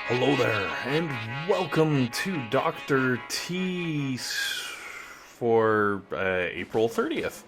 Hello there, and welcome to Dr. T for April 30th.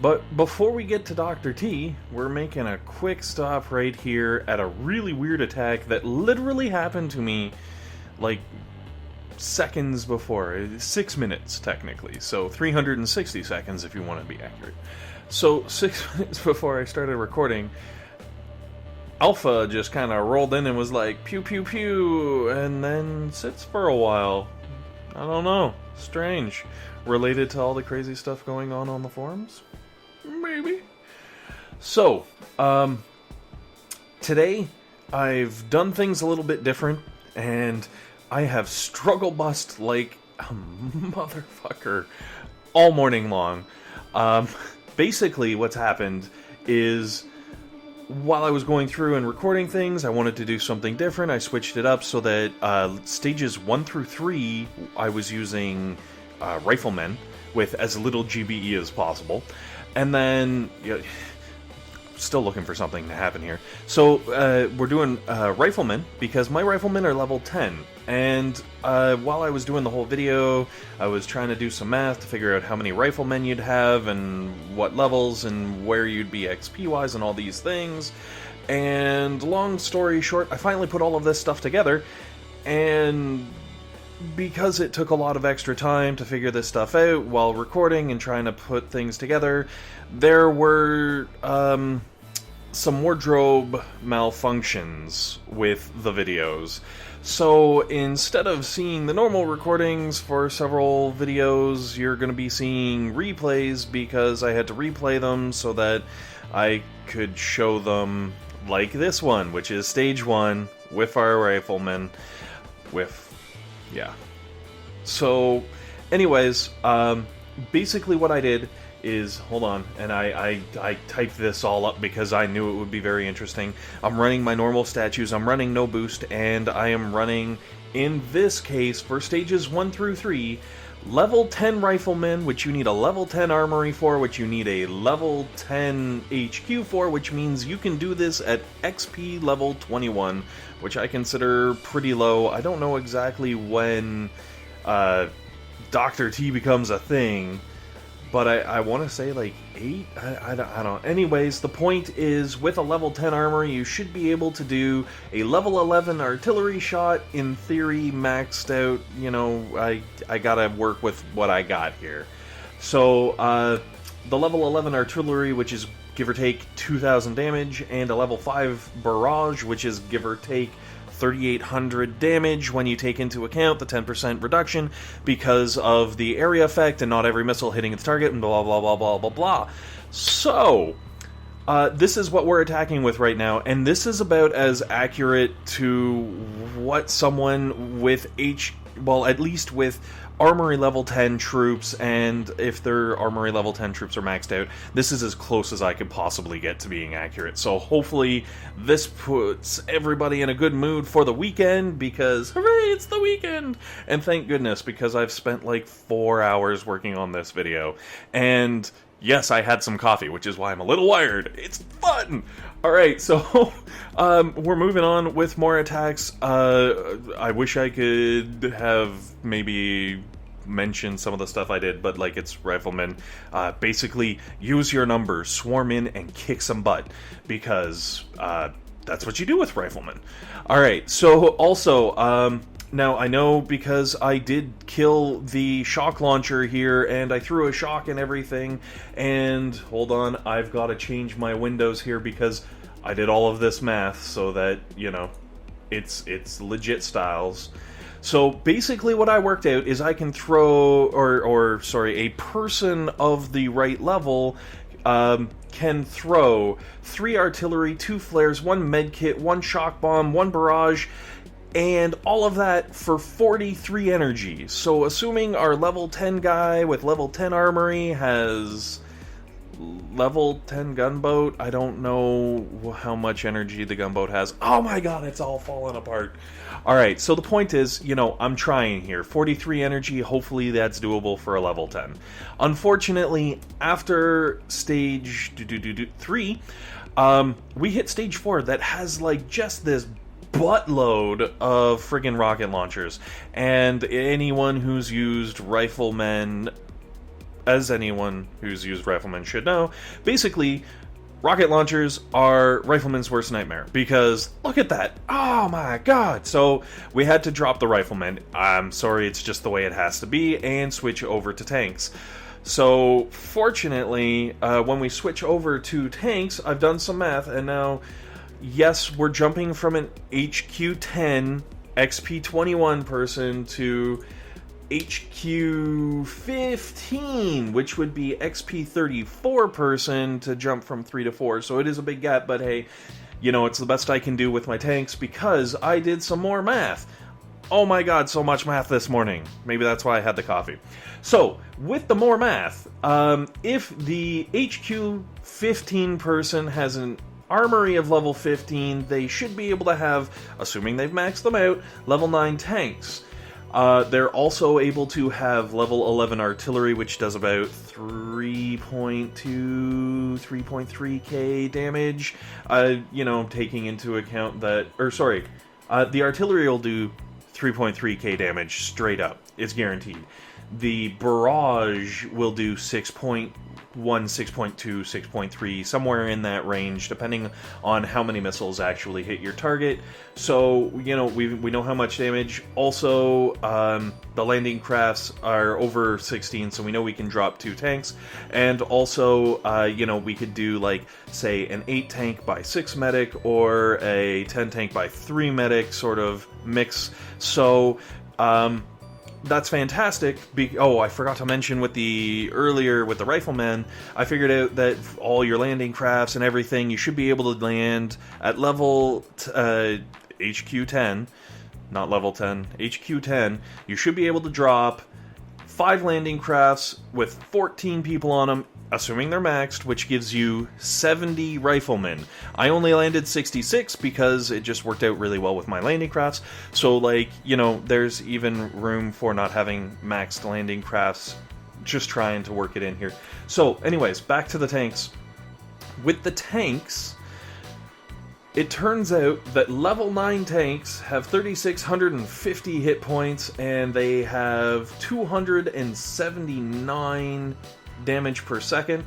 But before we get to Dr. T, we're making a quick stop right here at a really weird attack that literally happened to me like seconds before, 6 minutes technically, so 360 seconds if you want to be accurate. So 6 minutes before I started recording, Alpha just kind of rolled in and was like, pew pew pew, and then sits for a while. I don't know. Strange. Related to all the crazy stuff going on the forums? Maybe. So, today I've done things a little bit different, and I have struggle bust like a motherfucker all morning long. Basically what's happened is, while I was going through and recording things, I wanted to do something different. I switched it up so that stages 1 through 3, I was using Riflemen with as little GBE as possible. And then, still looking for something to happen here. So, we're doing Riflemen, because my Riflemen are level 10. And while I was doing the whole video, I was trying to do some math to figure out how many Riflemen you'd have, and what levels, and where you'd be XP-wise, and all these things. And long story short, I finally put all of this stuff together, and because it took a lot of extra time to figure this stuff out while recording and trying to put things together, there were some wardrobe malfunctions with the videos. So instead of seeing the normal recordings for several videos, you're going to be seeing replays, because I had to replay them so that I could show them like this one, which is stage 1 with our Riflemen. So, anyways, basically what I did is, hold on, and I typed this all up because I knew it would be very interesting. I'm running my normal statues, I'm running no boost, and I am running, in this case, for stages 1 through 3, level 10 Riflemen, which you need a level 10 armory for, which you need a level 10 HQ for, which means you can do this at XP level 21, which I consider pretty low. I don't know exactly when Dr. T becomes a thing, but I want to say like 8? I don't. Anyways, the point is, with a level 10 armor, you should be able to do a level 11 artillery shot, in theory, maxed out. You know, I gotta work with what I got here. So, the level 11 artillery, which is give or take 2,000 damage, and a level 5 barrage, which is give or take 3,800 damage when you take into account the 10% reduction because of the area effect and not every missile hitting its target, and blah blah blah blah blah blah. So, this is what we're attacking with right now, and this is about as accurate to what someone with at least with Armory level 10 troops, and if their Armory level 10 troops are maxed out, this is as close as I could possibly get to being accurate. So hopefully this puts everybody in a good mood for the weekend, because hooray, it's the weekend! And thank goodness, because I've spent like 4 hours working on this video, and yes, I had some coffee, which is why I'm a little wired. It's fun! Alright, so we're moving on with more attacks. I wish I could have maybe mentioned some of the stuff I did, but like, it's Riflemen. Basically, use your numbers, swarm in, and kick some butt, because that's what you do with Riflemen. Alright, so also, now, I know because I did kill the shock launcher here, and I threw a shock and everything, and hold on, I've got to change my windows here because I did all of this math so that, you know, it's legit styles. So basically what I worked out is I can throw, a person of the right level can throw 3 artillery, 2 flares, 1 medkit, 1 shock bomb, 1 barrage, and all of that for 43 energy. So assuming our level 10 guy with level 10 armory has level 10 gunboat, I don't know how much energy the gunboat has. Oh my god, it's all falling apart. Alright, so the point is, you know, I'm trying here. 43 energy, hopefully that's doable for a level 10. Unfortunately, after stage 3, we hit stage 4 that has like just this buttload of friggin' rocket launchers. And anyone who's used Riflemen, as anyone who's used Riflemen should know, basically, rocket launchers are Rifleman's worst nightmare, because look at that. Oh my god. So we had to drop the Riflemen. I'm sorry, it's just the way it has to be, and switch over to tanks. So fortunately, when we switch over to tanks, I've done some math, and now, yes, we're jumping from an HQ 10 XP 21 person to HQ 15, which would be XP 34 person, to jump from 3 to 4. So it is a big gap, but hey, you know, it's the best I can do with my tanks because I did some more math. Oh my god, so much math this morning. Maybe that's why I had the coffee. So, with the more math, if the HQ 15 person has an armory of level 15, they should be able to have, assuming they've maxed them out, level 9 tanks. They're also able to have level 11 artillery, which does about 3.3k damage. You know, taking into account that, the artillery will do 3.3k damage straight up. It's guaranteed. The Barrage will do 6.1, 6.2, 6.3, somewhere in that range, depending on how many missiles actually hit your target. So, you know, we know how much damage. Also, the landing crafts are over 16, so we know we can drop 2 tanks. And also, you know, we could do, like, say, an 8 tank by 6 medic, or a 10 tank by 3 medic sort of mix. So, that's fantastic. Oh, I forgot to mention with the Riflemen, I figured out that all your landing crafts and everything, you should be able to land at level HQ 10, not level 10, HQ 10. You should be able to drop 5 landing crafts with 14 people on them, assuming they're maxed, which gives you 70 Riflemen. I only landed 66 because it just worked out really well with my landing crafts. So, like, you know, there's even room for not having maxed landing crafts, just trying to work it in here. So, anyways, back to the tanks. With the tanks, it turns out that level 9 tanks have 3,650 hit points, and they have 279 damage per second.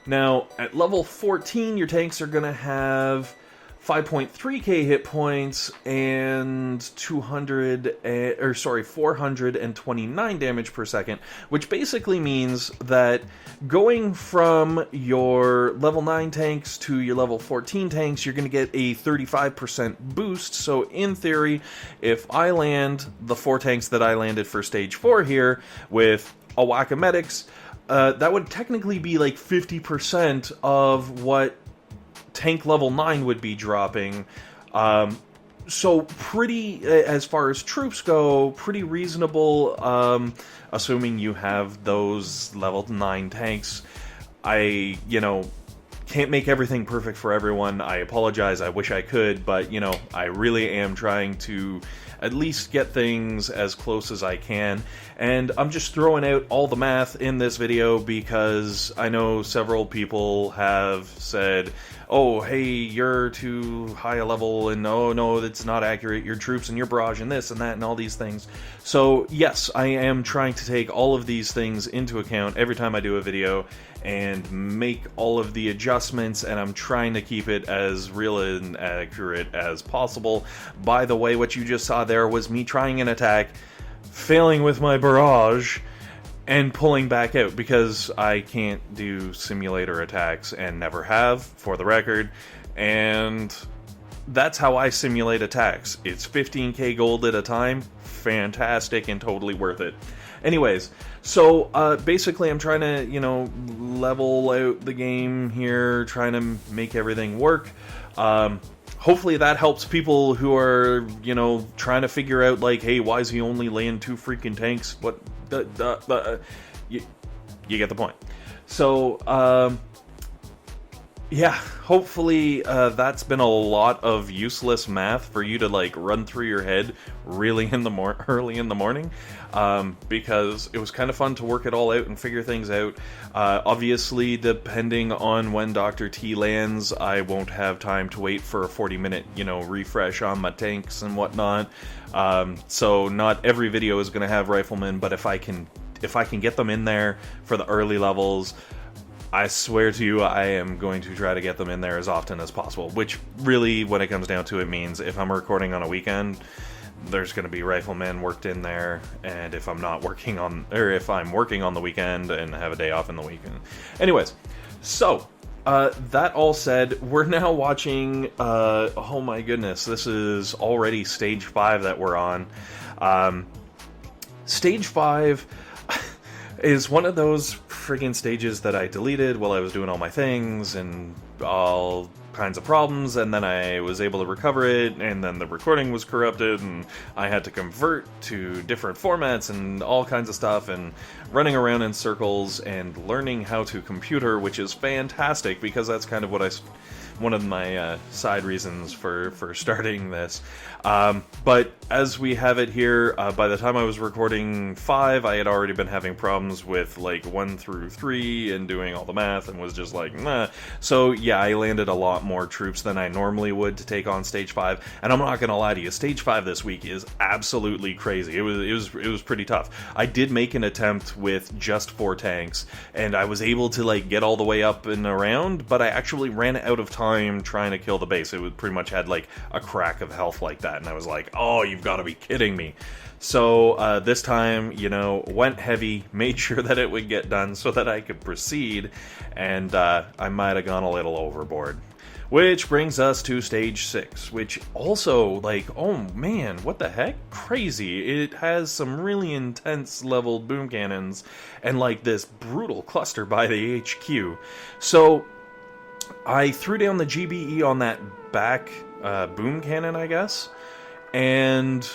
Now, at level 14, your tanks are going to have 5.3k hit points and 429 damage per second, which basically means that going from your level 9 tanks to your level 14 tanks, you're going to get a 35% boost. So in theory, if I land the 4 tanks that I landed for stage 4 here with a whack of medics, that would technically be like 50% of what tank level 9 would be dropping. So pretty, as far as troops go, pretty reasonable, assuming you have those level 9 tanks. I, you know, can't make everything perfect for everyone. I apologize, I wish I could, but, you know, I really am trying to at least get things as close as I can. And I'm just throwing out all the math in this video because I know several people have said, oh, hey, you're too high a level, and oh, no, that's not accurate, your troops and your barrage and this and that and all these things. So, yes, I am trying to take all of these things into account every time I do a video and make all of the adjustments, and I'm trying to keep it as real and accurate as possible. By the way, what you just saw there was me trying an attack, failing with my barrage, and pulling back out, because I can't do simulator attacks and never have, for the record, and that's how I simulate attacks. It's 15k gold at a time, fantastic and totally worth it. Anyways, so basically I'm trying to, you know, level out the game here, trying to make everything work. Hopefully that helps people who are, you know, trying to figure out, like, hey, why is he only laying 2 freaking tanks? What you get the point. So, Yeah, hopefully that's been a lot of useless math for you to like run through your head really in the early in the morning, because it was kind of fun to work it all out and figure things out. Obviously, depending on when Dr. T lands, I won't have time to wait for a 40-minute, refresh on my tanks and whatnot. So not every video is going to have Riflemen, but if I can get them in there for the early levels, I swear to you, I am going to try to get them in there as often as possible, which really, when it comes down to it, means if I'm recording on a weekend, there's going to be Riflemen worked in there, and if I'm not working on, or if I'm working on the weekend and have a day off in the weekend. Anyways, so, that all said, we're now watching, oh my goodness, this is already Stage 5 that we're on. Stage 5 is one of those friggin' stages that I deleted while I was doing all my things and all kinds of problems, and then I was able to recover it, and then the recording was corrupted, and I had to convert to different formats and all kinds of stuff, and running around in circles and learning how to computer, which is fantastic because that's kind of what one of my side reasons for starting this. But as we have it here, by the time I was recording 5, I had already been having problems with like 1 through 3 and doing all the math, and was just like, nah. So yeah, I landed a lot more troops than I normally would to take on Stage 5, and I'm not gonna lie to you, Stage 5 this week is absolutely crazy. It was pretty tough. I did make an attempt with just 4 tanks, and I was able to like get all the way up and around, but I actually ran out of time trying to kill the base. It pretty much had like a crack of health like that, and I was like, oh, you've got to be kidding me. So this time, went heavy, made sure that it would get done so that I could proceed, and I might have gone a little overboard. Which brings us to Stage 6, which also, like, oh man, what the heck? Crazy. It has some really intense leveled boom cannons, and like this brutal cluster by the HQ. So I threw down the GBE on that back boom cannon, I guess, and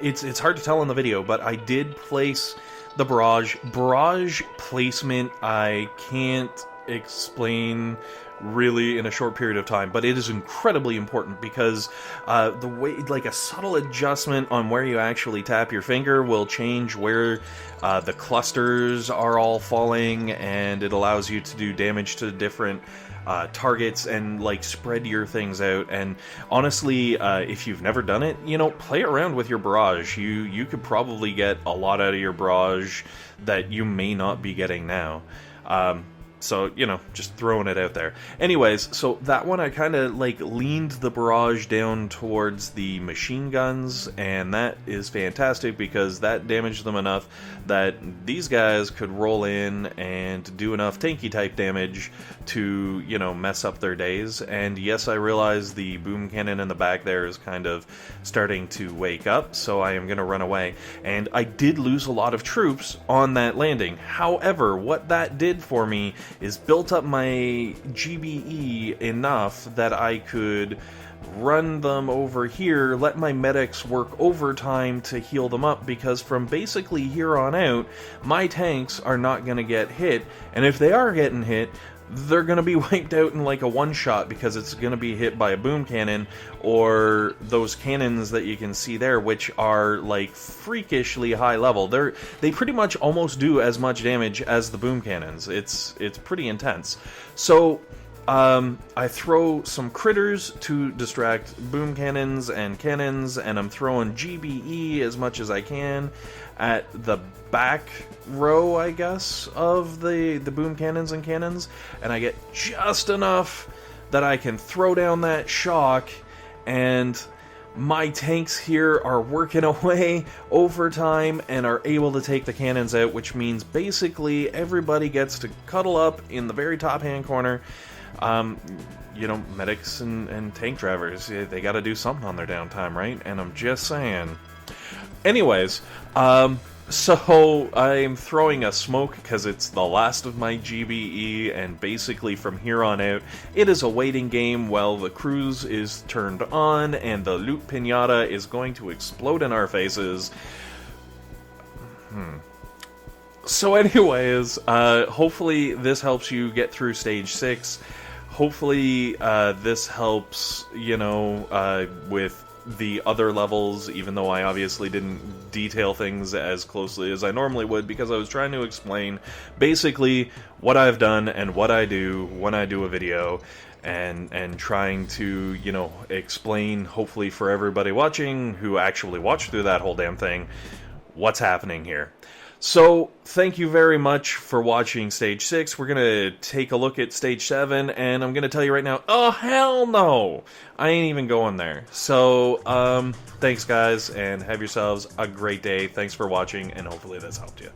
it's hard to tell in the video, but I did place the Barrage. Barrage placement I can't explain really in a short period of time, but it is incredibly important because the way, like, a subtle adjustment on where you actually tap your finger will change where the clusters are all falling, and it allows you to do damage to different targets and like spread your things out. And honestly, if you've never done it, play around with your Barrage. You could probably get a lot out of your Barrage that you may not be getting now. So, just throwing it out there. Anyways, so that one I kind of like leaned the Barrage down towards the machine guns, and that is fantastic because that damaged them enough that these guys could roll in and do enough tanky type damage to, mess up their days. And yes, I realize the boom cannon in the back there is kind of starting to wake up, so I am going to run away. And I did lose a lot of troops on that landing. However, what that did for me is built up my GBE enough that I could run them over here, let my medics work overtime to heal them up, because from basically here on out, my tanks are not going to get hit, and if they are getting hit, they're going to be wiped out in like a one-shot because it's going to be hit by a boom cannon or those cannons that you can see there, which are like freakishly high level. They pretty much almost do as much damage as the boom cannons. It's pretty intense. So I throw some critters to distract boom cannons, and I'm throwing GBE as much as I can at the back row, I guess, of the boom cannons, and I get just enough that I can throw down that shock, and my tanks here are working away overtime and are able to take the cannons out, which means basically everybody gets to cuddle up in the very top hand corner. Medics and tank drivers, they gotta do something on their downtime, right? And I'm just saying. Anyways, so I'm throwing a smoke because it's the last of my GBE, and basically from here on out, it is a waiting game while the cruise is turned on and the loot pinata is going to explode in our faces. So anyways, hopefully this helps you get through stage 6. Hopefully this helps, you know, with the other levels, even though I obviously didn't detail things as closely as I normally would, because I was trying to explain basically what I've done and what I do when I do a video, and trying to, you know, explain, hopefully for everybody watching who actually watched through that whole damn thing, what's happening here. So, thank you very much for watching Stage 6. We're gonna take a look at Stage 7, and I'm gonna tell you right now, oh hell no! I ain't even going there. So, thanks guys, and have yourselves a great day. Thanks for watching, and hopefully that's helped you.